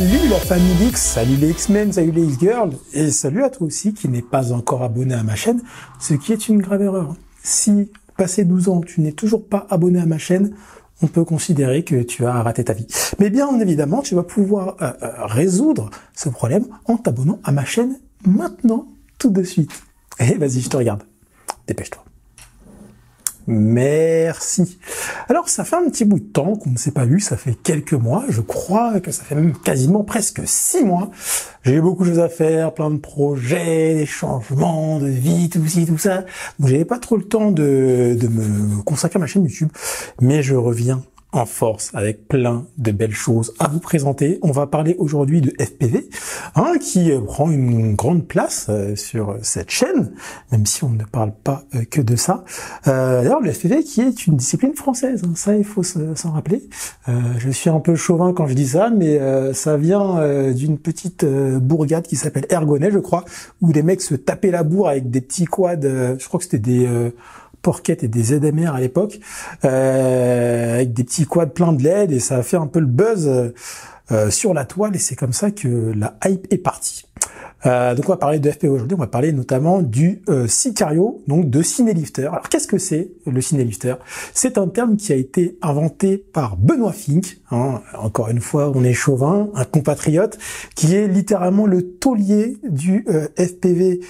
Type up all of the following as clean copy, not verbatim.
Salut la famille X, salut les X-Men, salut les X-Girls, et salut à toi aussi qui n'est pas encore abonné à ma chaîne, ce qui est une grave erreur. Si, passé 12 ans, tu n'es toujours pas abonné à ma chaîne, on peut considérer que tu as raté ta vie. Mais bien évidemment, tu vas pouvoir résoudre ce problème en t'abonnant à ma chaîne maintenant, tout de suite. Et vas-y, je te regarde. Dépêche-toi. Merci. Alors, ça fait un petit bout de temps qu'on ne s'est pas vu, ça fait quelques mois, je crois que ça fait même quasiment presque 6 mois. J'ai eu beaucoup de choses à faire, plein de projets, des changements de vie, tout ci, tout ça. Donc, j'avais pas trop le temps de me consacrer à ma chaîne YouTube, mais je reviens en force avec plein de belles choses à vous présenter. On va parler aujourd'hui de FPV, qui prend une grande place sur cette chaîne, même si on ne parle pas que de ça. D'ailleurs, le FPV qui est une discipline française, ça il faut s'en rappeler. Je suis un peu chauvin quand je dis ça, mais ça vient d'une petite bourgade qui s'appelle Ergonnet, je crois, où les mecs se tapaient la bourre avec des petits quads, je crois que c'était des Porquette et des ZMR à l'époque, avec des petits quads pleins de LED, et ça a fait un peu le buzz sur la toile, et c'est comme ça que la hype est partie. Donc on va parler de FPV aujourd'hui, on va parler notamment du Sicario, donc de Cinelifter. Alors qu'est-ce que c'est le Cinelifter? C'est un terme qui a été inventé par Benoît Fink, encore une fois on est chauvin, un compatriote, qui est littéralement le taulier du FPV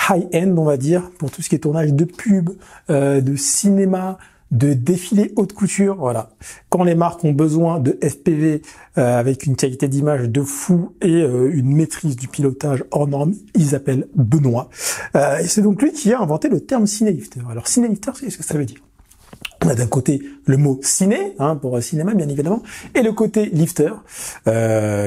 high-end, on va dire, pour tout ce qui est tournage de pub, de cinéma, de défilés haute couture, voilà. Quand les marques ont besoin de FPV avec une qualité d'image de fou et une maîtrise du pilotage hors norme, ils appellent Benoît. Et c'est donc lui qui a inventé le terme Cinelifter. Alors Cinelifter, c'est ce que ça veut dire. On a d'un côté le mot ciné, pour cinéma bien évidemment, et le côté lifter,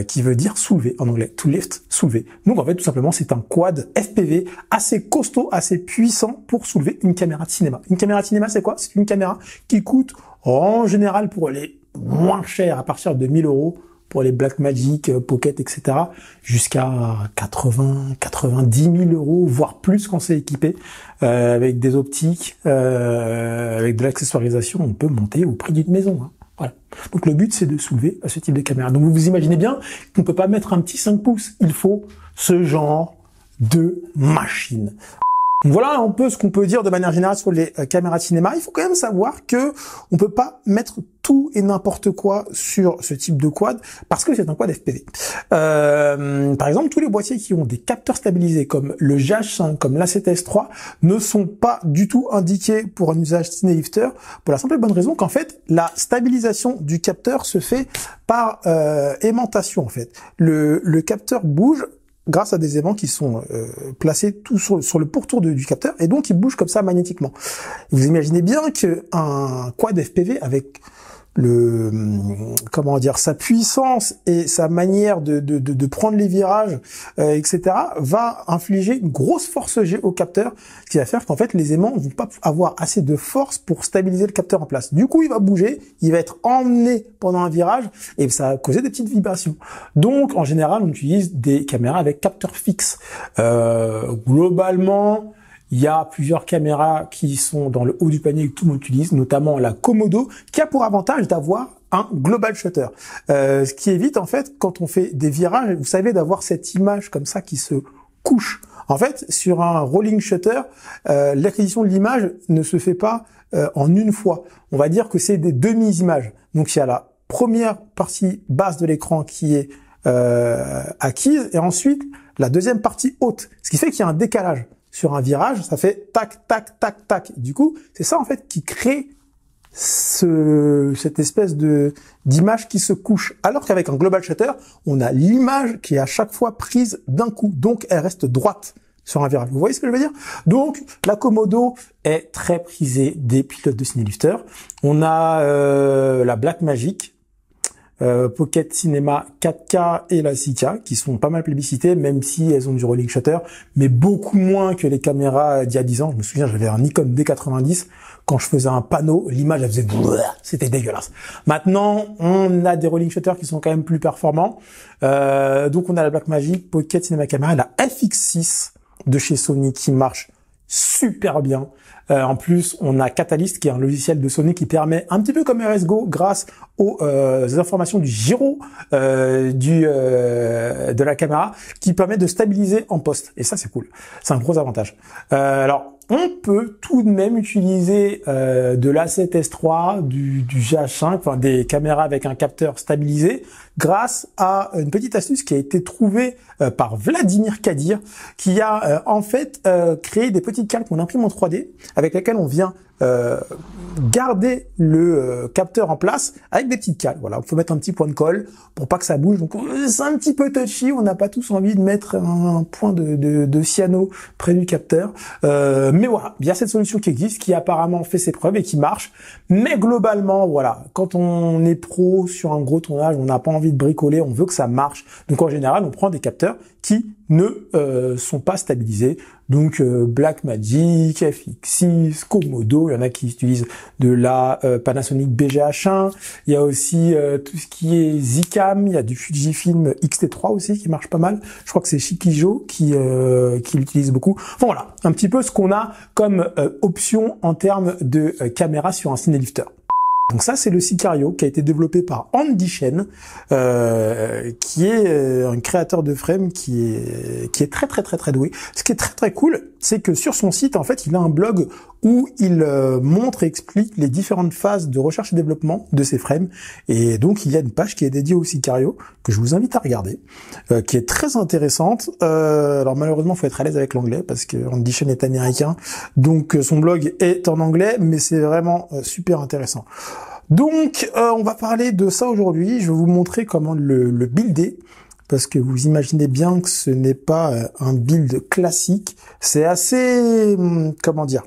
qui veut dire soulever en anglais, to lift, soulever. Donc en fait tout simplement c'est un quad FPV assez costaud, assez puissant pour soulever une caméra de cinéma. Une caméra de cinéma c'est quoi? C'est une caméra qui coûte en général pour les moins chers à partir de 1000 € pour les Blackmagic, Pocket, etc., jusqu'à 80, 90 000 €, voire plus quand c'est équipé, avec des optiques, avec de l'accessoirisation, on peut monter au prix d'une maison. Voilà. Donc le but c'est de soulever ce type de caméra. Donc vous vous imaginez bien qu'on ne peut pas mettre un petit 5 pouces, il faut ce genre de machine. Voilà un peu ce qu'on peut dire de manière générale sur les caméras de cinéma. Il faut quand même savoir que on peut pas mettre tout et n'importe quoi sur ce type de quad parce que c'est un quad FPV. Par exemple, tous les boîtiers qui ont des capteurs stabilisés comme le GH5, comme l'A7S3 ne sont pas du tout indiqués pour un usage Cinelifter pour la simple et bonne raison qu'en fait, la stabilisation du capteur se fait par aimantation en fait. Le capteur bouge grâce à des aimants qui sont placés tout sur le pourtour du capteur, et donc ils bougent comme ça magnétiquement. Vous imaginez bien que un quad FPV avec sa puissance et sa manière de prendre les virages, etc., va infliger une grosse force G au capteur, ce qui va faire qu'en fait les aimants vont pas avoir assez de force pour stabiliser le capteur en place. Du coup, il va bouger, il va être emmené pendant un virage et ça va causer des petites vibrations. Donc, en général, on utilise des caméras avec capteur fixe. Globalement, il y a plusieurs caméras qui sont dans le haut du panier que tout le monde utilise, notamment la Komodo, qui a pour avantage d'avoir un global shutter. Ce qui évite, en fait, quand on fait des virages, vous savez, d'avoir cette image comme ça qui se couche. En fait, sur un rolling shutter, l'acquisition de l'image ne se fait pas en une fois. On va dire que c'est des demi-images. Donc, il y a la première partie basse de l'écran qui est acquise, et ensuite, la deuxième partie haute. Ce qui fait qu'il y a un décalage. Sur un virage, ça fait tac, tac, tac, tac. Du coup, c'est ça en fait qui crée cette espèce d'image qui se couche. Alors qu'avec un global shutter, on a l'image qui est à chaque fois prise d'un coup. Donc, elle reste droite sur un virage. Vous voyez ce que je veux dire? Donc, la Komodo est très prisée des pilotes de Cinelifter. On a la Blackmagic, Pocket Cinema 4K et la Sika qui sont pas mal plébiscitées, même si elles ont du rolling shutter, mais beaucoup moins que les caméras d'il y a 10 ans. Je me souviens, j'avais un Nikon D90, quand je faisais un panneau, l'image elle faisait c'était dégueulasse. Maintenant, on a des rolling shutters qui sont quand même plus performants. Donc on a la Blackmagic Pocket Cinema Camera, la FX6 de chez Sony qui marche super bien. En plus, on a Catalyst, qui est un logiciel de Sony qui permet, un petit peu comme RSGo, grâce aux informations du gyro de la caméra, qui permet de stabiliser en post. Et ça, c'est cool. C'est un gros avantage. Alors, on peut tout de même utiliser de l'A7S3, du GH5, enfin des caméras avec un capteur stabilisé, grâce à une petite astuce qui a été trouvée par Vladimir Kadir, qui a en fait créé des petites cales qu'on imprime en 3D, avec lesquelles on vient garder le capteur en place avec des petites cales. Voilà, il faut mettre un petit point de colle pour pas que ça bouge. Donc c'est un petit peu touchy, on n'a pas tous envie de mettre un point de cyano près du capteur. Mais voilà, il y a cette solution qui existe, qui apparemment fait ses preuves et qui marche. Mais globalement, voilà, quand on est pro sur un gros tournage, on n'a pas envie de bricoler, on veut que ça marche. Donc en général, on prend des capteurs qui ne sont pas stabilisés. Donc Blackmagic, FX6, Komodo, il y en a qui utilisent de la Panasonic BGH1, il y a aussi tout ce qui est Zcam, il y a du Fujifilm X-T3 aussi qui marche pas mal. Je crois que c'est Shikijo qui l'utilise beaucoup. Enfin voilà, un petit peu ce qu'on a comme option en termes de caméra sur un Cinelifter. Donc ça, c'est le Sicario qui a été développé par Andy Chen, qui est un créateur de frame qui est très doué. Ce qui est très cool, c'est que sur son site, en fait, il a un blog où il montre et explique les différentes phases de recherche et développement de ces frames. Et donc, il y a une page qui est dédiée au Sicario, que je vous invite à regarder, qui est très intéressante. Alors malheureusement, il faut être à l'aise avec l'anglais, parce que Andy Chen est américain, donc son blog est en anglais, mais c'est vraiment super intéressant. Donc, on va parler de ça aujourd'hui. Je vais vous montrer comment le builder, parce que vous imaginez bien que ce n'est pas un build classique. C'est assez, comment dire,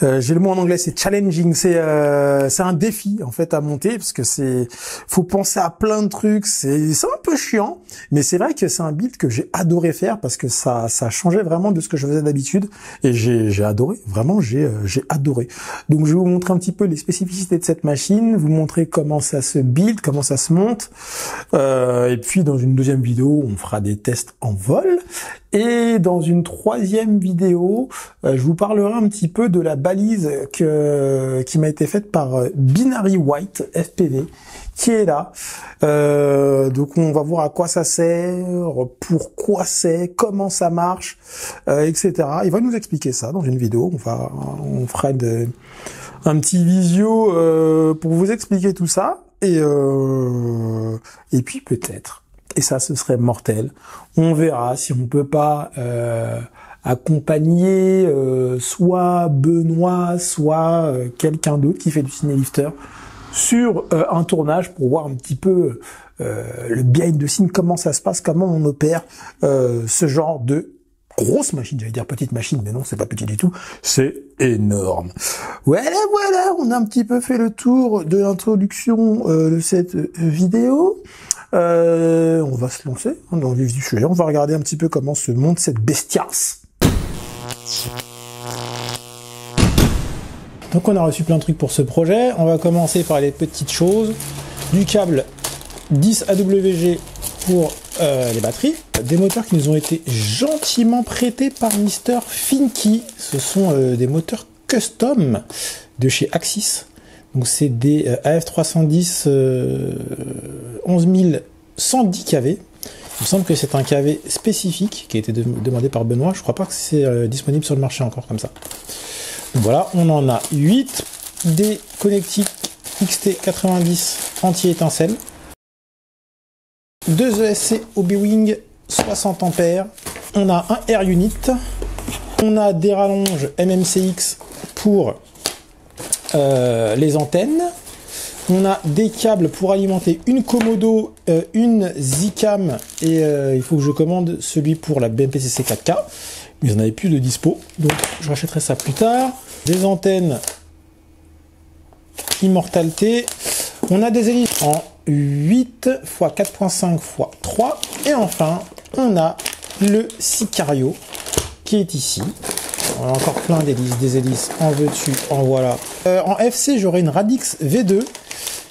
j'ai le mot en anglais, c'est challenging, c'est un défi en fait à monter, parce que faut penser à plein de trucs, c'est un peu chiant, mais c'est vrai que c'est un build que j'ai adoré faire, parce que ça changeait vraiment de ce que je faisais d'habitude, et j'ai adoré, vraiment j'ai adoré. Donc je vais vous montrer un petit peu les spécificités de cette machine, vous montrer comment ça se build, comment ça se monte, et puis dans une deuxième vidéo, on fera des tests en vol. Et dans une troisième vidéo, je vous parlerai un petit peu de la balise qui m'a été faite par Binary White FPV, qui est là. Donc on va voir à quoi ça sert, pourquoi c'est, comment ça marche, etc. Il va nous expliquer ça dans une vidéo. On fera un petit visio pour vous expliquer tout ça. Et puis peut-être, et ça ce serait mortel, on verra si on peut pas accompagner soit Benoît, soit quelqu'un d'autre qui fait du Cinelifter sur un tournage, pour voir un petit peu le behind the scene, comment ça se passe, comment on opère ce genre de grosse machine. J'allais dire petite machine, mais non, c'est pas petit du tout, c'est énorme. Voilà, on a un petit peu fait le tour de l'introduction de cette vidéo. On va se lancer dans le vif du sujet. On va regarder un petit peu comment se monte cette bestiace. Donc on a reçu plein de trucs pour ce projet. On va commencer par les petites choses. Du câble 10 AWG pour les batteries. Des moteurs qui nous ont été gentiment prêtés par Mister Finky. Ce sont des moteurs custom de chez Axis. Donc c'est des AF310 11110 kV. Il me semble que c'est un kV spécifique qui a été demandé par Benoît. Je crois pas que c'est disponible sur le marché encore comme ça. Donc voilà, on en a 8. Des connectiques XT90 anti-étincelle. 2 ESC OB-Wing 60 ampères. On a un Air Unit. On a des rallonges MMCX pour les antennes. On a des câbles pour alimenter une Komodo, une Zcam, et il faut que je commande celui pour la BMPCC 4K. Mais il n'y en avait plus de dispo, donc je rachèterai ça plus tard. Des antennes Immortalité. On a des hélices en 8 x 4.5 x 3. Et enfin, on a le Sicario qui est ici. On a encore plein d'hélices, des hélices en veux-tu, en voilà. En FC, j'aurai une Radix V2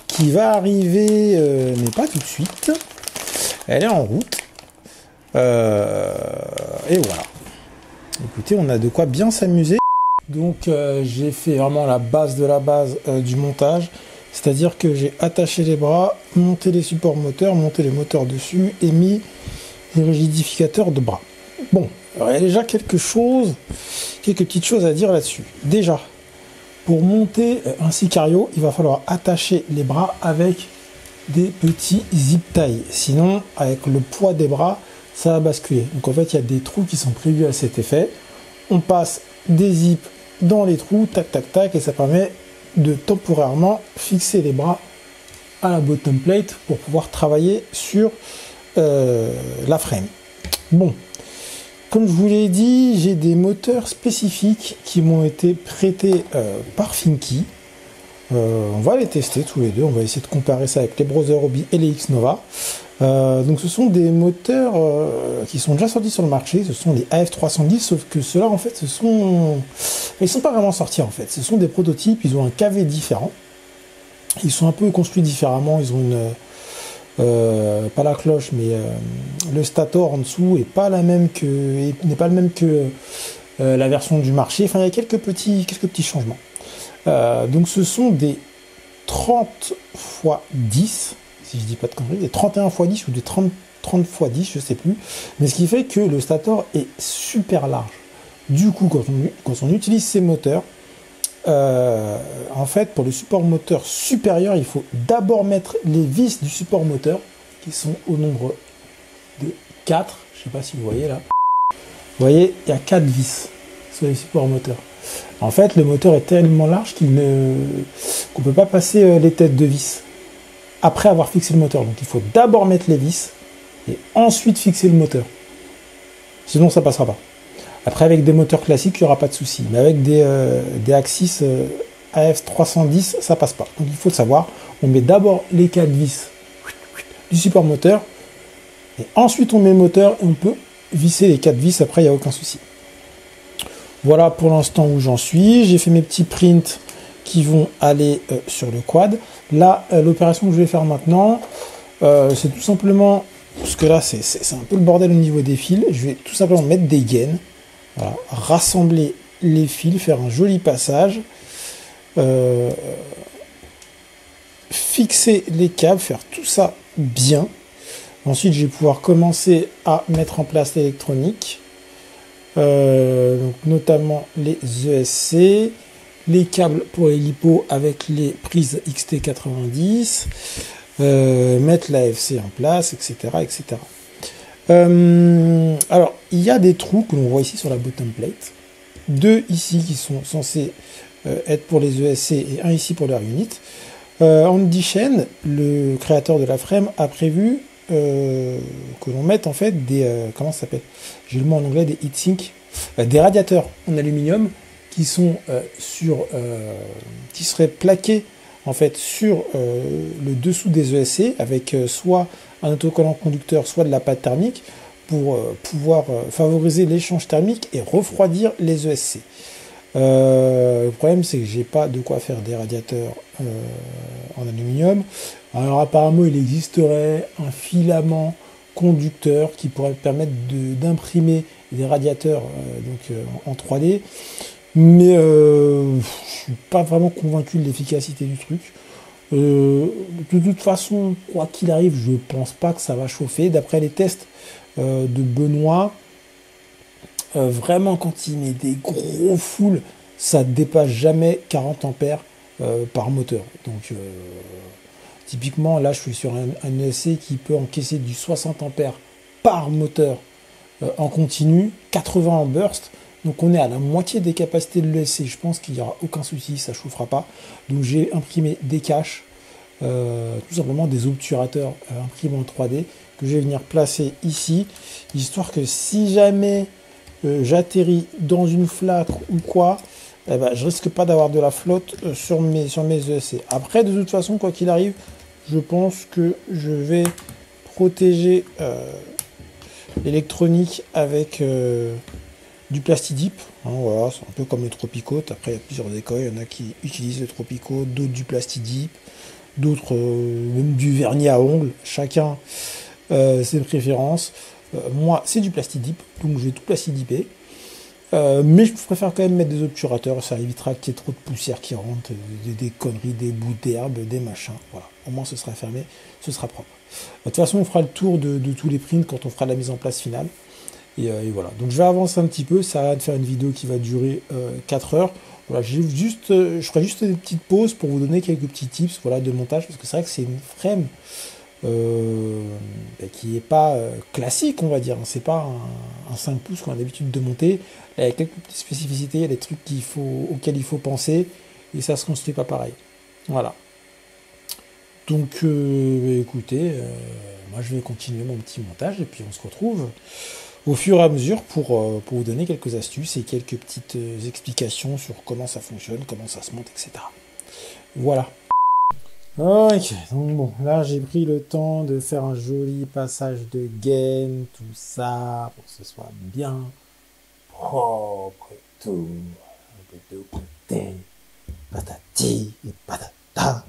qui va arriver, mais pas tout de suite. Elle est en route. Et voilà. Écoutez, on a de quoi bien s'amuser. Donc j'ai fait vraiment la base de la base du montage, c'est-à-dire que j'ai attaché les bras, monté les supports moteurs, monté les moteurs dessus et mis les rigidificateurs de bras. Bon, alors il y a déjà quelques petites choses à dire là-dessus. Déjà, pour monter un Sicario, il va falloir attacher les bras avec des petits zip ties. Sinon, avec le poids des bras, ça va basculer. Donc en fait, il y a des trous qui sont prévus à cet effet. On passe des zips dans les trous, tac, tac, tac, et ça permet de temporairement fixer les bras à la bottom plate pour pouvoir travailler sur la frame. Bon, comme je vous l'ai dit, j'ai des moteurs spécifiques qui m'ont été prêtés par Finky. On va les tester tous les deux, on va essayer de comparer ça avec les Brother Hobby et les X-Nova. Donc ce sont des moteurs qui sont déjà sortis sur le marché, ce sont les AF310, sauf que ceux-là en fait ils sont pas vraiment sortis en fait, ce sont des prototypes, ils ont un KV différent, ils sont un peu construits différemment, ils ont pas la cloche mais le stator en dessous n'est pas le même que la version du marché, enfin il y a quelques petits changements. Donc ce sont des 30 x 10, si je dis pas de conneries, des 31 x 10 ou des 30 x 10, je sais plus. Mais ce qui fait que le stator est super large. Du coup, quand on utilise ces moteurs, en fait, pour le support moteur supérieur, il faut d'abord mettre les vis du support moteur, qui sont au nombre de 4. Je sais pas si vous voyez là. Vous voyez, il y a 4 vis sur les supports moteurs. En fait, le moteur est tellement large qu'on ne peut pas passer les têtes de vis après avoir fixé le moteur. Donc il faut d'abord mettre les vis et ensuite fixer le moteur. Sinon, ça ne passera pas. Après, avec des moteurs classiques, il n'y aura pas de souci. Mais avec des Axis AF310, ça passe pas. Donc il faut le savoir. On met d'abord les 4 vis du support moteur et ensuite on met le moteur et on peut visser les 4 vis. Après, il n'y a aucun souci. Voilà pour l'instant où j'en suis. J'ai fait mes petits prints qui vont aller sur le quad. Là, l'opération que je vais faire maintenant, c'est tout simplement, parce que là, c'est un peu le bordel au niveau des fils. Je vais tout simplement mettre des gaines, voilà, rassembler les fils, faire un joli passage, fixer les câbles, faire tout ça bien. Ensuite, je vais pouvoir commencer à mettre en place l'électronique. Donc notamment les ESC, les câbles pour les lipos avec les prises XT90, mettre l'AFC en place, etc. etc. Alors, il y a des trous que l'on voit ici sur la bottom plate, 2 ici qui sont censés être pour les ESC et un ici pour leur unit. Andy Chen, le créateur de la frame, a prévu que l'on mette en fait des comment ça s'appelle, j'ai le mot en anglais, des heatsink, des radiateurs en aluminium qui sont qui seraient plaqués en fait sur le dessous des ESC avec soit un autocollant conducteur, soit de la pâte thermique pour pouvoir favoriser l'échange thermique et refroidir les ESC. Le problème c'est que j'ai pas de quoi faire des radiateurs en aluminium. Alors apparemment il existerait un filament conducteur qui pourrait permettre d'imprimer des radiateurs en 3D, mais je suis pas vraiment convaincu de l'efficacité du truc. De toute façon, quoi qu'il arrive, je pense pas que ça va chauffer. D'après les tests de Benoît, vraiment quand il met des gros foules, ça dépasse jamais 40 ampères par moteur. Donc typiquement là je suis sur un ESC qui peut encaisser du 60 ampères par moteur en continu, 80 en burst. Donc on est à la moitié des capacités de l'ESC. Je pense qu'il n'y aura aucun souci, ça ne chauffera pas. Donc j'ai imprimé des caches, tout simplement des obturateurs imprimés en 3D que je vais venir placer ici, histoire que si jamais j'atterris dans une flaque ou quoi, eh ben, je risque pas d'avoir de la flotte sur mes ESC. Après, de toute façon, quoi qu'il arrive, je pense que je vais protéger l'électronique avec du plastidip. Hein, voilà, c'est un peu comme le Tropicote. Après, il y a plusieurs écoles. Il y en a qui utilisent le Tropicote, d'autres du plastidip, d'autres même du vernis à ongles. Chacun ses préférences. Moi, c'est du plastidip, donc je vais tout plastidiper. Mais je préfère quand même mettre des obturateurs, ça évitera qu'il y ait trop de poussière qui rentre, des conneries, des bouts d'herbe, des machins. Voilà, au moins ce sera fermé, ce sera propre. De toute façon, on fera le tour de tous les prints quand on fera la mise en place finale. Et voilà, donc je vais avancer un petit peu, ça va de faire une vidéo qui va durer 4 heures. Voilà, je ferai juste des petites pauses pour vous donner quelques petits tips, voilà, de montage, parce que c'est vrai que c'est une frame qui n'est pas classique, on va dire. C'est pas un 5 pouces qu'on a l'habitude de monter. Il y a quelques petites spécificités, il y a des trucs auxquels il faut penser, et ça se construit pas pareil. Voilà. Donc, écoutez, moi je vais continuer mon petit montage, et puis on se retrouve au fur et à mesure pour vous donner quelques astuces et quelques petites explications sur comment ça fonctionne, comment ça se monte, etc. Voilà. Ok, donc bon, là j'ai pris le temps de faire un joli passage de gaine, tout ça, pour que ce soit bien propre et tout, des deux côtés, patati et patata.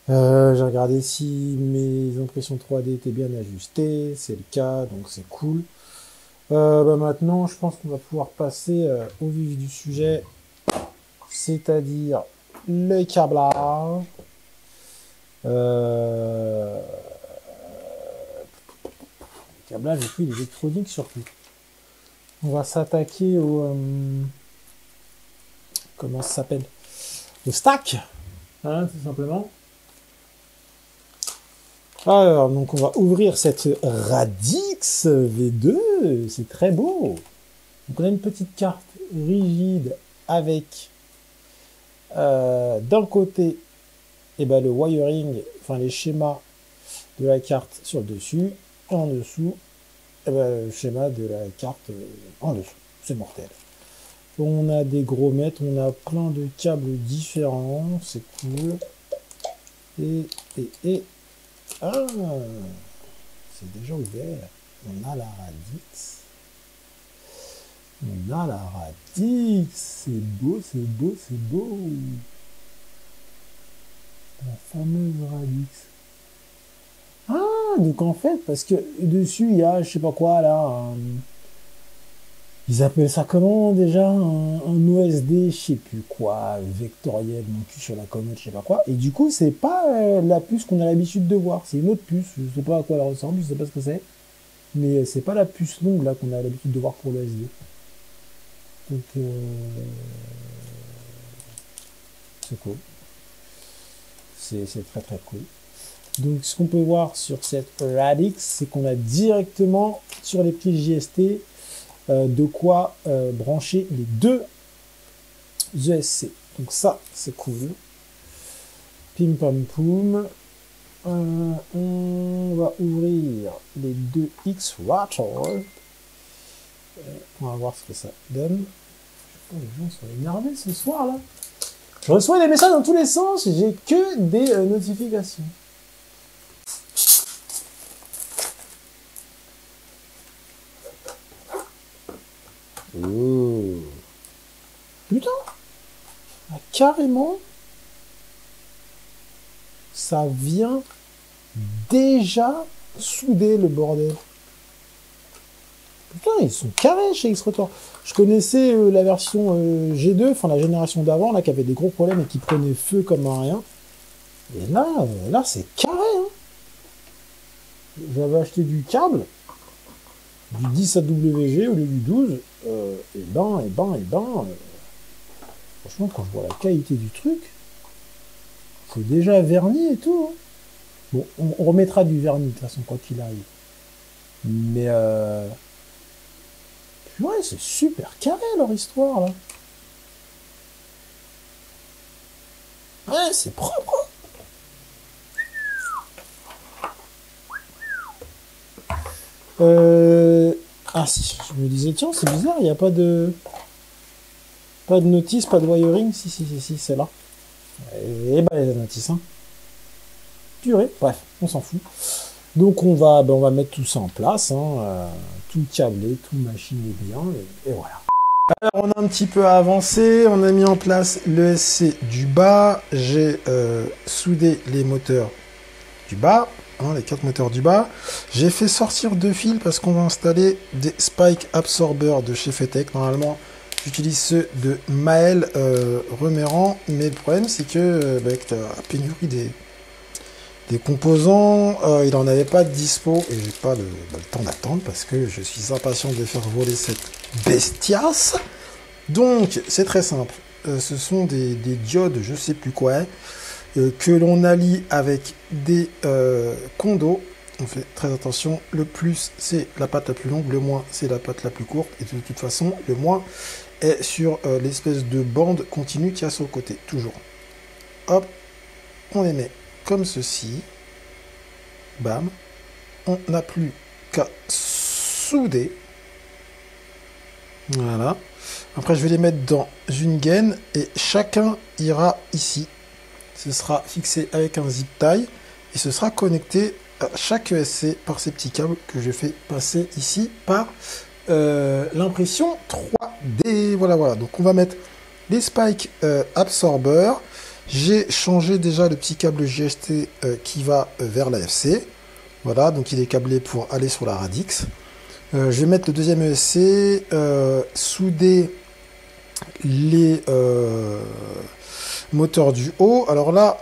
J'ai regardé si mes impressions 3D étaient bien ajustées, c'est le cas, donc c'est cool. Maintenant, je pense qu'on va pouvoir passer au vif du sujet, c'est-à-dire le câblage. Câblage et puis l'électronique surtout. On va s'attaquer au comment ça s'appelle, au stack, hein, tout simplement. Alors, donc on va ouvrir cette Radix V2, c'est très beau. Donc on a une petite carte rigide avec d'un côté le wiring, enfin les schémas de la carte sur le dessus, et en dessous le schéma de la carte en dessous. C'est mortel. On a des gros mètres, on a plein de câbles différents, c'est cool. Ah, c'est déjà ouvert. On a la Radix. On a la Radix. C'est beau, c'est beau, c'est beau. La fameuse Radix. Ah, donc en fait, parce que dessus, il y a, je sais pas quoi, là, ils appellent ça comment déjà, un OSD, je sais plus quoi, vectoriel, mon cul sur la commode, je sais pas quoi. Et du coup, c'est pas la puce qu'on a l'habitude de voir, c'est une autre puce. Je sais pas à quoi elle ressemble, je sais pas ce que c'est. Mais c'est pas la puce longue là qu'on a l'habitude de voir pour l'OSD. Donc, c'est cool. C'est très très cool. Donc ce qu'on peut voir sur cette Radix, c'est qu'on a directement sur les piles JST de quoi brancher les deux ESC. Donc ça, c'est cool. Pim pam poum. On va ouvrir les deux X-Rattle. On va voir ce que ça donne. Je sais pas, les gens sont énervés ce soir là. Je reçois des messages dans tous les sens, j'ai que des notifications. Oh. Putain, ah, carrément, ça vient déjà souder le bordel. Putain, ils sont carrés chez X-Rotor. Je connaissais la version G2, enfin la génération d'avant, là, qui avait des gros problèmes et qui prenait feu comme un rien. Et là c'est carré. Hein. J'avais acheté du câble, du 10 AWG au lieu du 12. Franchement, quand je vois la qualité du truc, c'est déjà verni et tout. Hein. Bon, on remettra du vernis de toute façon quand il arrive. Mais ouais, c'est super carré leur histoire là. Ouais, c'est propre. Ah si, je me disais tiens, c'est bizarre, il n'y a pas de notice, pas de wiring. Si, c'est là. Et bah la notice, hein. Purée, bref, on s'en fout. Donc on va mettre tout ça en place, hein, tout câblé, tout machiné bien, et voilà. Alors on a un petit peu avancé, on a mis en place le SC du bas, j'ai soudé les moteurs du bas, hein, les 4 moteurs du bas. J'ai fait sortir 2 fils parce qu'on va installer des spike absorbers de chez Fetech. Normalement, j'utilise ceux de Maël Reméran, mais le problème c'est que avec la pénurie des composants, il n'en avait pas de dispo et j'ai pas le temps d'attendre parce que je suis impatient de faire voler cette bestiasse. Donc c'est très simple, ce sont des diodes, je sais plus quoi, que l'on allie avec des condos. On fait très attention, le plus c'est la patte la plus longue, le moins c'est la patte la plus courte, et de toute façon le moins est sur l'espèce de bande continue qu'il y a sur le côté, toujours. Hop, on les met comme ceci, bam, on n'a plus qu'à souder, voilà. Après je vais les mettre dans une gaine et chacun ira ici, ce sera fixé avec un zip tie et ce sera connecté à chaque ESC par ces petits câbles que je fais passer ici par l'impression 3D. Voilà, donc on va mettre les spikes absorbers. J'ai changé déjà le petit câble JST qui va vers l'AFC. Voilà, donc il est câblé pour aller sur la Radix. Je vais mettre le deuxième ESC, souder les moteurs du haut. Alors là,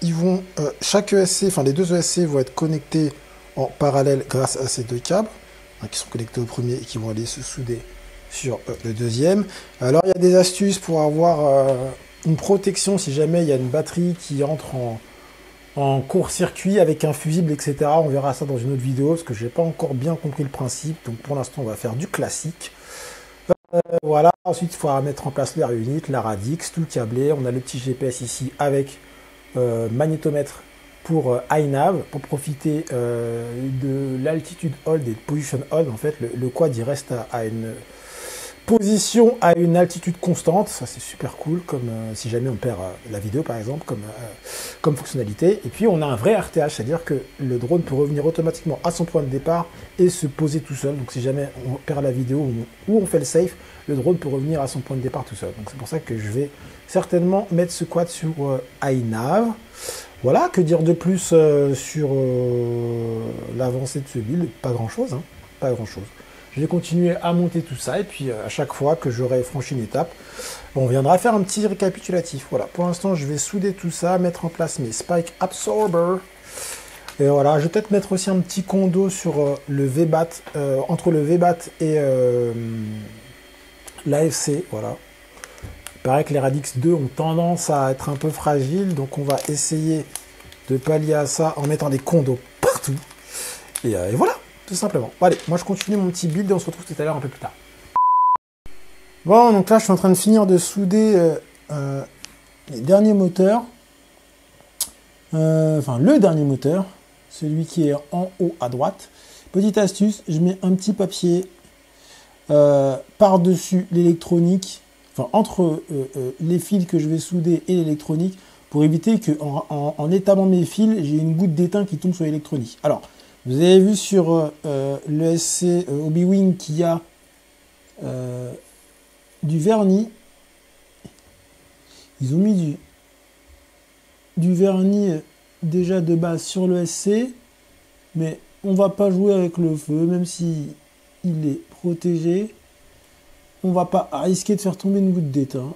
ils vont chaque ESC, enfin les deux ESC vont être connectés en parallèle grâce à ces deux câbles hein, qui sont connectés au premier et qui vont aller se souder sur le deuxième. Alors il y a des astuces pour avoir une protection si jamais il y a une batterie qui entre en court-circuit avec un fusible, etc. On verra ça dans une autre vidéo parce que je n'ai pas encore bien compris le principe. Donc pour l'instant, on va faire du classique. Voilà, ensuite il faudra mettre en place l'air unit, la Radix, tout câblé. On a le petit GPS ici avec magnétomètre pour iNav, pour profiter de l'altitude hold et de position hold. En fait, le quad il reste à une position à une altitude constante, ça c'est super cool, comme si jamais on perd la vidéo par exemple, comme fonctionnalité. Et puis on a un vrai RTH, c'est-à-dire que le drone peut revenir automatiquement à son point de départ et se poser tout seul. Donc si jamais on perd la vidéo ou on fait le safe, le drone peut revenir à son point de départ tout seul. Donc c'est pour ça que je vais certainement mettre ce quad sur iNav. Voilà, que dire de plus sur l'avancée de ce build? Pas grand-chose, hein, pas grand-chose. Je vais continuer à monter tout ça et puis à chaque fois que j'aurai franchi une étape, on viendra faire un petit récapitulatif. Voilà, pour l'instant, je vais souder tout ça, mettre en place mes spike absorbers. Et voilà, je vais peut-être mettre aussi un petit condo sur le VBAT, entre le VBAT et l'AFC. Voilà. Il paraît que les Radix 2 ont tendance à être un peu fragiles, donc on va essayer de pallier à ça en mettant des condos partout. Et voilà. Tout simplement. Bon, allez, moi je continue mon petit build et on se retrouve tout à l'heure un peu plus tard. Bon, donc là je suis en train de finir de souder les derniers moteurs. Enfin, le dernier moteur, celui qui est en haut à droite. Petite astuce, je mets un petit papier par-dessus l'électronique, enfin entre les fils que je vais souder et l'électronique, pour éviter que en étamant mes fils, j'ai une goutte d'étain qui tombe sur l'électronique. Alors, vous avez vu sur le SC Hobby-Wing qu'il y a du vernis. Ils ont mis du vernis déjà de base sur le SC, mais on va pas jouer avec le feu, même si il est protégé. On va pas risquer de faire tomber une goutte d'étain.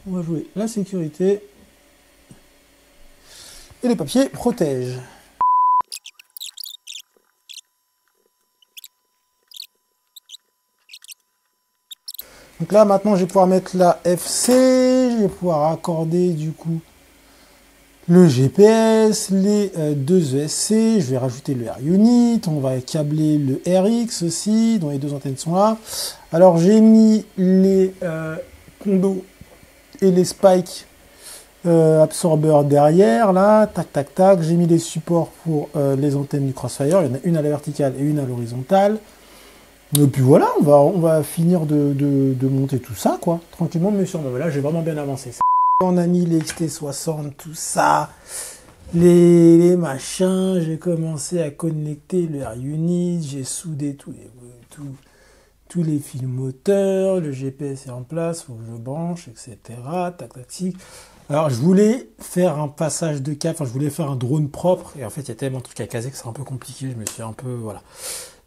On va jouer la sécurité. Et le papier protège. Donc là maintenant je vais pouvoir mettre la FC, je vais pouvoir accorder du coup le GPS, les deux ESC, je vais rajouter le Air Unit, on va câbler le RX aussi, dont les deux antennes sont là. Alors j'ai mis les condos et les spikes absorbeur derrière, là, tac, tac, tac. J'ai mis les supports pour les antennes du Crossfire. Il y en a une à la verticale et une à l'horizontale. Et puis voilà, on va finir de monter tout ça, quoi. Tranquillement, mais sûrement. Là, j'ai vraiment bien avancé. On a mis les XT60, tout ça. Les machins. J'ai commencé à connecter le Air Unit. J'ai soudé tous les fils moteurs. Le GPS est en place, faut que je branche, etc. Tac, tac, tac. Alors, je voulais faire un passage de câble, enfin, je voulais faire un drone propre, et en fait, il y a tellement de trucs à caser que c'est un peu compliqué, je me suis un peu, voilà.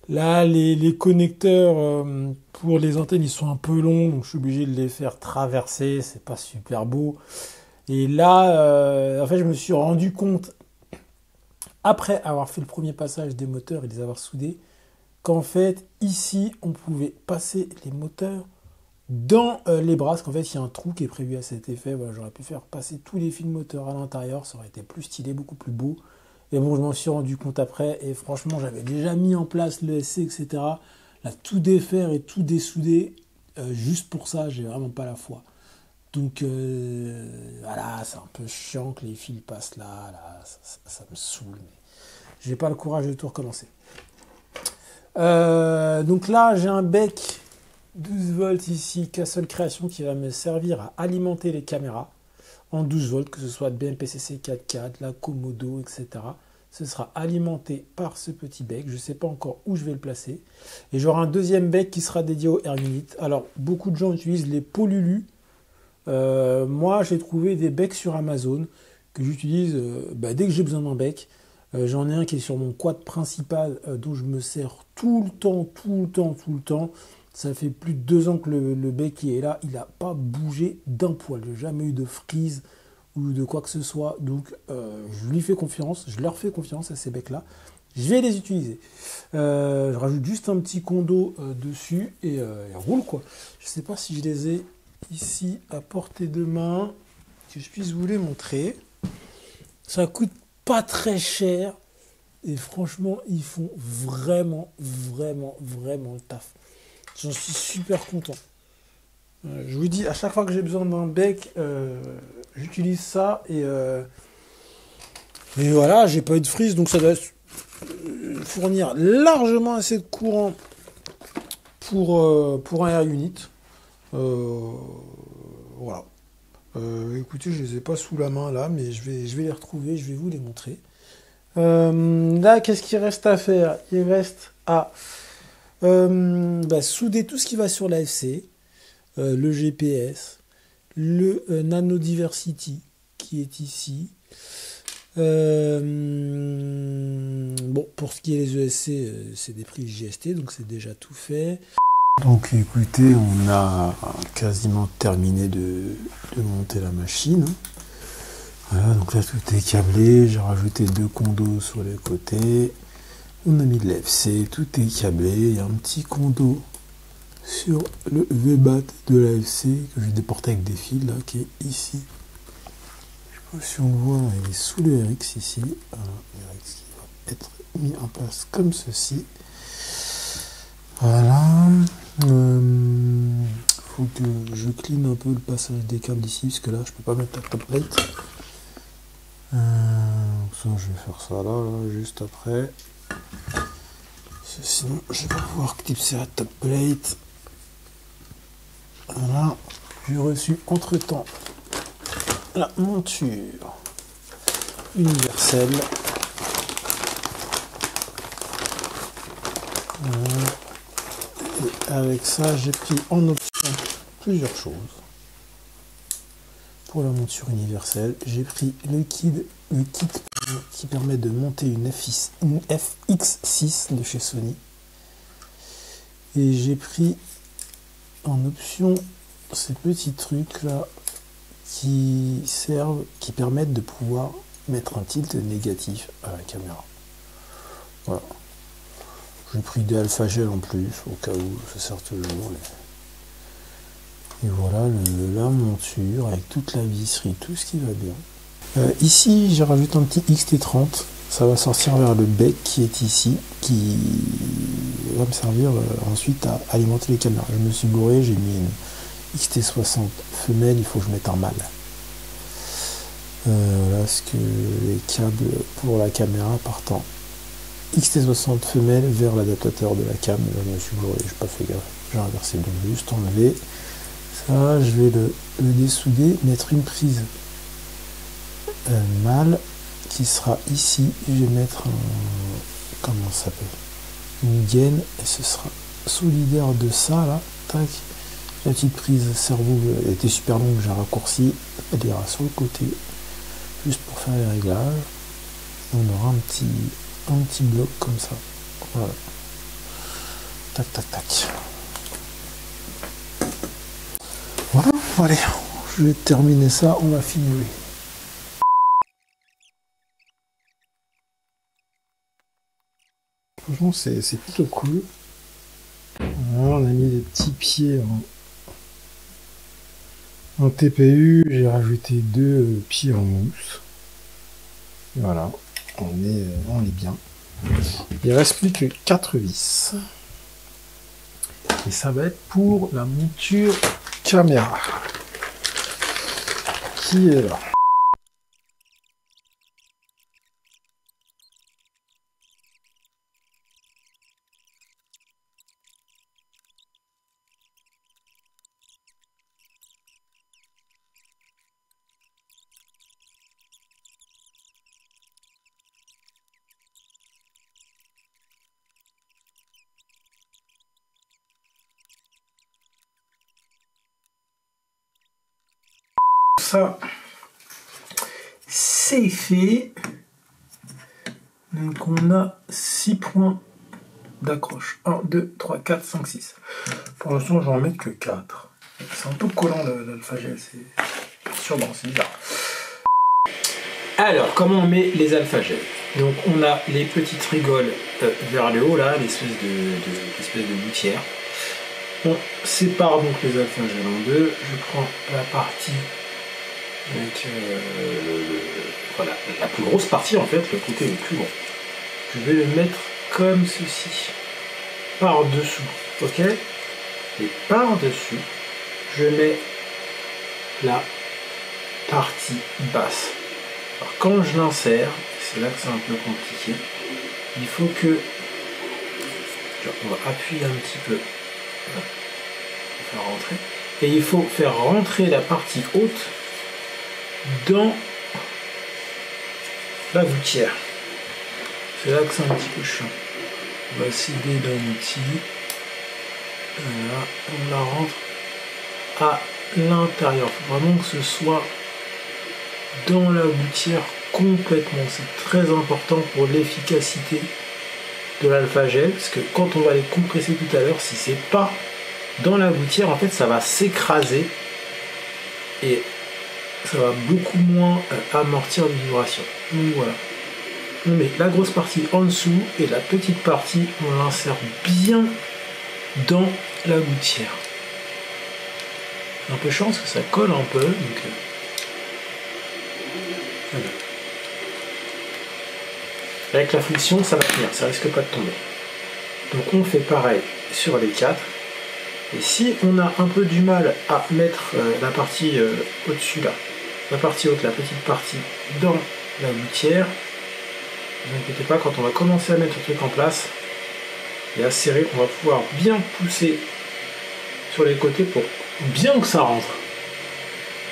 Là, les connecteurs pour les antennes, ils sont un peu longs, donc je suis obligé de les faire traverser, c'est pas super beau. Et là, en fait, je me suis rendu compte, après avoir fait le premier passage des moteurs et les avoir soudés, qu'en fait, ici, on pouvait passer les moteurs dans les bras, parce qu'en fait, il y a un trou qui est prévu à cet effet. Voilà, j'aurais pu faire passer tous les fils moteurs à l'intérieur, ça aurait été plus stylé, beaucoup plus beau. Et bon, je m'en suis rendu compte après, et franchement, j'avais déjà mis en place le SC, etc. Là, tout défaire et tout dessouder, juste pour ça, j'ai vraiment pas la foi. Donc, voilà, c'est un peu chiant que les fils passent là, ça me saoule. Mais j'ai pas le courage de tout recommencer. Donc là, j'ai un bec 12 volts ici, Castle Création, qui va me servir à alimenter les caméras en 12 volts, que ce soit de BMPCC 4K, la Komodo, etc. Ce sera alimenté par ce petit bec. Je ne sais pas encore où je vais le placer. Et j'aurai un deuxième bec qui sera dédié au Air Unit. Alors, beaucoup de gens utilisent les Polulu. Moi, j'ai trouvé des becs sur Amazon que j'utilise dès que j'ai besoin d'un bec. J'en ai un qui est sur mon quad principal dont je me sers tout le temps. Ça fait plus de 2 ans que le bec qui est là, il n'a pas bougé d'un poil. J'ai jamais eu de frise ou de quoi que ce soit. Donc je lui fais confiance, je leur fais confiance à ces becs-là. Je vais les utiliser. Je rajoute juste un petit condo dessus et ils roulent quoi. Je ne sais pas si je les ai ici à portée de main, que je puisse vous les montrer. Ça coûte pas très cher et franchement ils font vraiment le taf. J'en suis super content. Je vous dis, à chaque fois que j'ai besoin d'un bec, j'utilise ça et voilà, j'ai pas eu de frise, donc ça doit fournir largement assez de courant pour un air unit. Voilà. Écoutez, je les ai pas sous la main là, mais je vais les retrouver, je vais vous les montrer. Là, qu'est-ce qu'il reste à faire? Il reste à souder tout ce qui va sur l'AFC, le GPS, le Nano Diversity qui est ici. Bon, pour ce qui est les ESC, c'est des prix JST, donc c'est déjà tout fait. Donc écoutez, on a quasiment terminé de monter la machine. Voilà, donc là tout est câblé, j'ai rajouté 2 condos sur les côtés. On a mis de l'AFC, tout est câblé, il y a un petit condo sur le V-BAT de l'AFC que j'ai déporté avec des fils là, qui est ici. Je sais pas si on le voit, il est sous le RX ici. Voilà, le RX qui va être mis en place comme ceci. Voilà. Faut que je clean un peu le passage des câbles d'ici, parce que là je peux pas mettre la top plate. Ça, je vais faire ça là, juste après. Sinon, je vais pas pouvoir clipser la top plate. Voilà. J'ai reçu entre temps la monture universelle. Voilà. Et avec ça, j'ai pris en option plusieurs choses. Pour la monture universelle, j'ai pris le kit qui permet de monter une FX6 de chez Sony. Et j'ai pris en option ces petits trucs là qui permettent de pouvoir mettre un tilt négatif à la caméra. Voilà. J'ai pris des alpha gel en plus au cas où ça sert toujours. Et voilà la monture avec toute la visserie, tout ce qui va bien. Ici, j'ai rajouté un petit XT30. Ça va sortir vers le bec qui est ici, qui va me servir ensuite à alimenter les caméras. Je me suis bourré, j'ai mis une XT60 femelle, il faut que je mette un mâle. Voilà ce que les câbles pour la caméra partant. XT60 femelle vers l'adaptateur de la cam. Là, je me suis bourré, j'ai pas fait gaffe. J'ai inversé, donc juste enlever. Ça, je vais le dessouder, mettre une prise mâle qui sera ici. Je vais mettre comment ça s'appelle, une gaine, et ce sera solidaire de ça là, tac, La petite prise cerveau était super longue, j'ai raccourci. Elle ira sur le côté, juste pour faire les réglages. On aura un petit bloc comme ça. Voilà. Tac, tac, tac. Voilà, allez, je vais terminer ça, on va finir. Franchement, c'est plutôt cool. Voilà, on a mis des petits pieds en TPU, j'ai rajouté 2 pieds en mousse. Voilà, on est bien. Il reste plus que 4 vis. Et ça va être pour la monture caméra qui est là. Ça, c'est fait. Donc on a 6 points d'accroche. 1, 2, 3, 4, 5, 6. Pour l'instant, je vais en mettre que 4. C'est un peu collant l'alphagel, c'est perturbant, c'est bizarre. Alors, comment on met les alphagels? Donc on a les petites rigoles vers le haut, là, l'espèce de gouttière. On sépare donc les alphagels en deux. Je prends la partie avec voilà, la plus grosse partie en fait, le côté le plus gros. Je vais le mettre comme ceci, par-dessous, ok? Et par-dessus, je mets la partie basse. Alors quand je l'insère, c'est là que c'est un peu compliqué, il faut que, on va appuyer un petit peu, voilà, pour faire rentrer, et il faut faire rentrer la partie haute dans la gouttière. C'est là que c'est un petit peu chiant. On va essayer d'un outil. Voilà, on la rentre à l'intérieur. Il faut vraiment que ce soit dans la gouttière complètement. C'est très important pour l'efficacité de l'alphagel, parce que quand on va les compresser tout à l'heure, si c'est pas dans la gouttière, en fait ça va s'écraser et ça va beaucoup moins amortir les vibrations. Donc voilà. On met la grosse partie en dessous et la petite partie, on l'insère bien dans la gouttière. Un peu chiant parce que ça colle un peu. Donc, voilà. Avec la friction, ça va tenir, ça risque pas de tomber. Donc on fait pareil sur les 4. Et si on a un peu du mal à mettre la partie au-dessus là, la partie haute, la petite partie dans la gouttière, ne vous inquiétez pas, quand on va commencer à mettre le truc en place et à serrer, on va pouvoir bien pousser sur les côtés pour bien que ça rentre.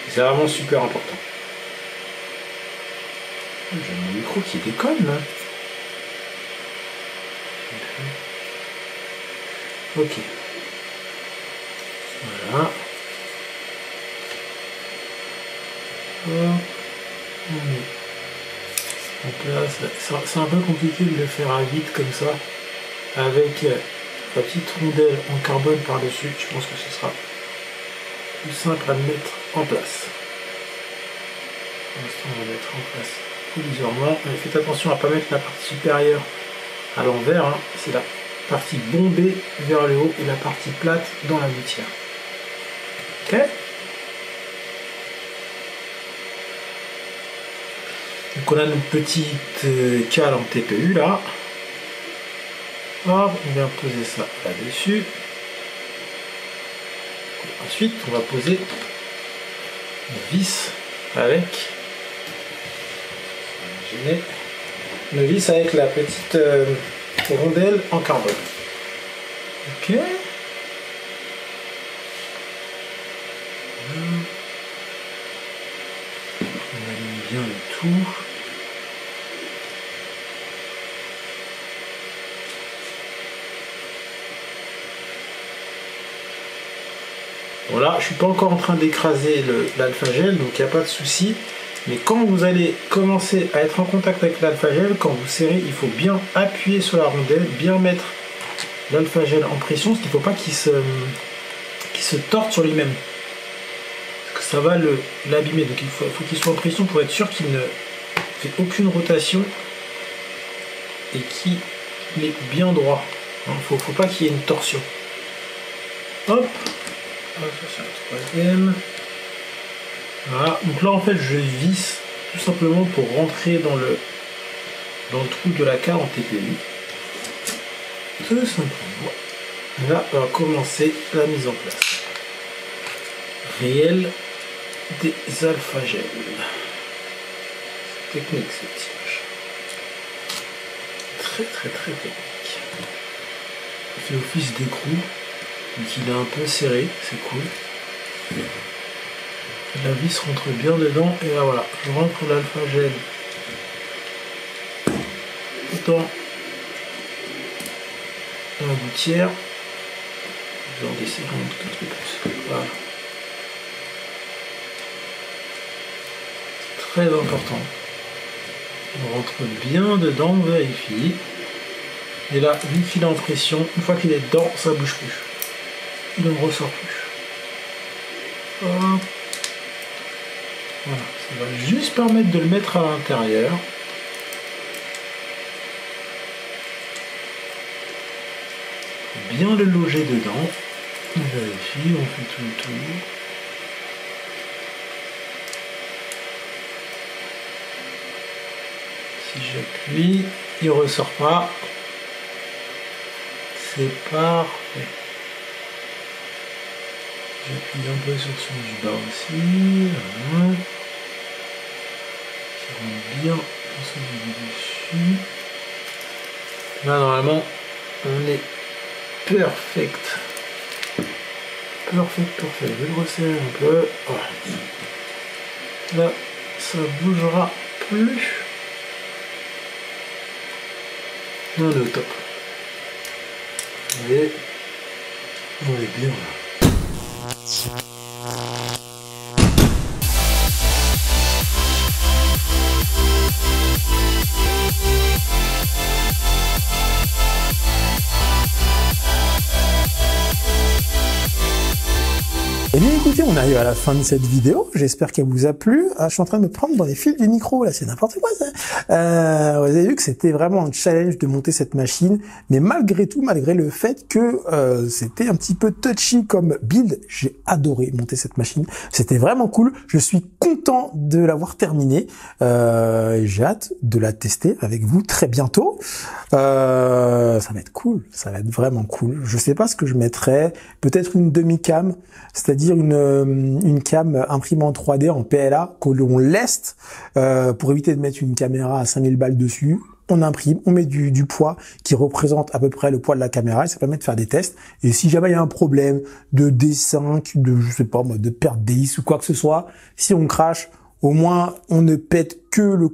C'est vraiment super important. J'ai mon micro qui déconne là. Ok. Voilà. Donc là, c'est un peu compliqué de le faire à vide comme ça, avec la petite rondelle en carbone par-dessus. Je pense que ce sera plus simple à mettre en place. Pour l'instant, on va mettre en place provisoirement. Faites attention à ne pas mettre la partie supérieure à l'envers, hein. C'est la partie bombée vers le haut et la partie plate dans la gouttière. Ok ? Donc on a notre petite cale en TPU là. Hop, on vient poser ça là-dessus. Ensuite, on va poser une vis avec la petite rondelle en carbone. Ok. On aligne bien le tout. Bon là, je suis pas encore en train d'écraser l'alpha-gel, donc il n'y a pas de souci. Mais quand vous allez commencer à être en contact avec l'alpha-gel, quand vous serrez, il faut bien appuyer sur la rondelle, bien mettre l'alpha-gel en pression, parce qu'il ne faut pas qu'il se torde sur lui-même. Parce que ça va l'abîmer. Donc il faut qu'il soit en pression pour être sûr qu'il ne fait aucune rotation et qu'il est bien droit. Il ne faut pas qu'il y ait une torsion. Hop, ça c'est un troisième. Voilà, donc là en fait je visse tout simplement pour rentrer dans le trou de la carte en TPU. Tout simplement. Là on va commencer la mise en place réelle des alpha-gels. Technique ce tirage. Très technique. Il fait office d'écrou, donc il est un peu serré, c'est cool. La vis rentre bien dedans et là voilà, je rentre l'alpha-gel dans la gouttière. Je vais en desserrer un petit peu plus. Voilà. Très important. On rentre bien dedans, on vérifie. Et là, vu qu'il est en pression, une fois qu'il est dedans, ça bouge plus. Il ne ressort plus. Hop. Voilà, ça va juste permettre de le mettre à l'intérieur. Bien le loger dedans. On vérifie, on fait tout le tour. Si j'appuie, il ressort pas. C'est parfait. J'appuie un peu sur celui du bas aussi. Voilà. Qui rentre bien dans celui du dessus. Là, normalement, on est perfect. Perfect. Je vais le resserrer un peu. Voilà. Là, ça bougera plus. On est au top. Vous voyez, on est bien là. Eh bien écoutez, on arrive à la fin de cette vidéo, j'espère qu'elle vous a plu. Je suis en train de me prendre dans les fils du micro, là c'est n'importe quoi ça. Vous avez vu que c'était vraiment un challenge de monter cette machine, mais malgré tout, malgré le fait que c'était un petit peu touchy comme build, j'ai adoré monter cette machine, c'était vraiment cool, je suis content de l'avoir terminée, j'ai hâte de la tester avec vous très bientôt. Ça va être cool, ça va être vraiment cool. Je sais pas ce que je mettrais, peut-être une demi-cam, c'est-à-dire une cam imprimée en 3D en PLA que l'on leste pour éviter de mettre une caméra à 5000 balles dessus. On imprime, on met du poids qui représente à peu près le poids de la caméra et ça permet de faire des tests. Et si jamais il y a un problème de D5, je sais pas moi, de perte d'hélice ou quoi que ce soit, si on crache, au moins on ne pète que le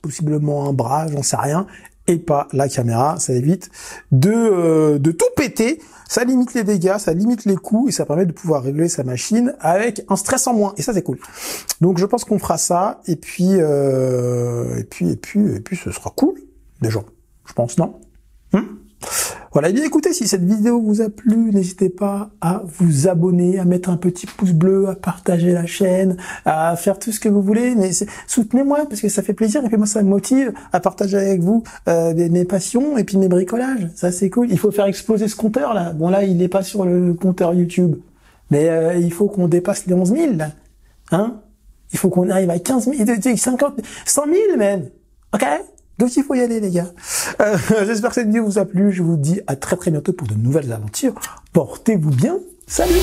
possiblement un bras, j'en sais rien, et pas la caméra. Ça évite de tout péter. Ça limite les dégâts, ça limite les coûts et ça permet de pouvoir régler sa machine avec un stress en moins. Et ça, c'est cool. Donc, je pense qu'on fera ça. Et puis, ce sera cool. Déjà, je pense, non? Voilà, et bien écoutez, si cette vidéo vous a plu, n'hésitez pas à vous abonner, à mettre un petit pouce bleu, à partager la chaîne, à faire tout ce que vous voulez, mais soutenez-moi parce que ça fait plaisir et puis moi ça me motive à partager avec vous mes passions et puis mes bricolages, ça c'est cool. Il faut faire exploser ce compteur là, bon là il n'est pas sur le compteur YouTube, mais il faut qu'on dépasse les 11 000 là, hein, il faut qu'on arrive à 15 000, 50, 100 000 même, ok? Donc il faut y aller les gars. J'espère que cette vidéo vous a plu. Je vous dis à très bientôt pour de nouvelles aventures. Portez-vous bien. Salut!